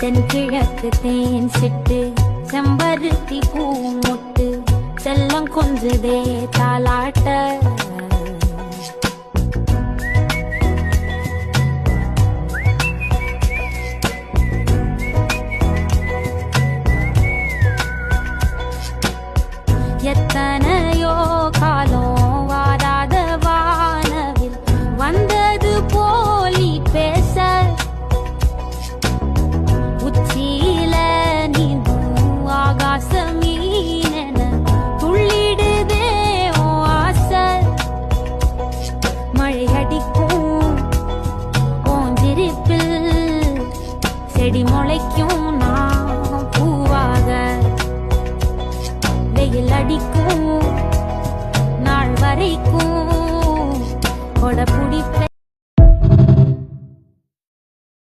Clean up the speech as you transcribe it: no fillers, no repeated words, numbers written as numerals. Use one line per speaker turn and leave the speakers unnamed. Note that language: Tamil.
தென்கிழக்கு தேன் சிட்டு செம்பருத்தி பூ முட்டு செல்லம் கொஞ்சதே தாலாட்ட எத்தனையோ காலம் வாராத வானவில் வந்தது போலி பேச உச்சியில நீந்தும் ஆகாச மீனென துள்ளிடுதே ஓ ஆசை மழை அடிக்கும் ஓஞ்சிருப்பில் செடி முளைக்கும்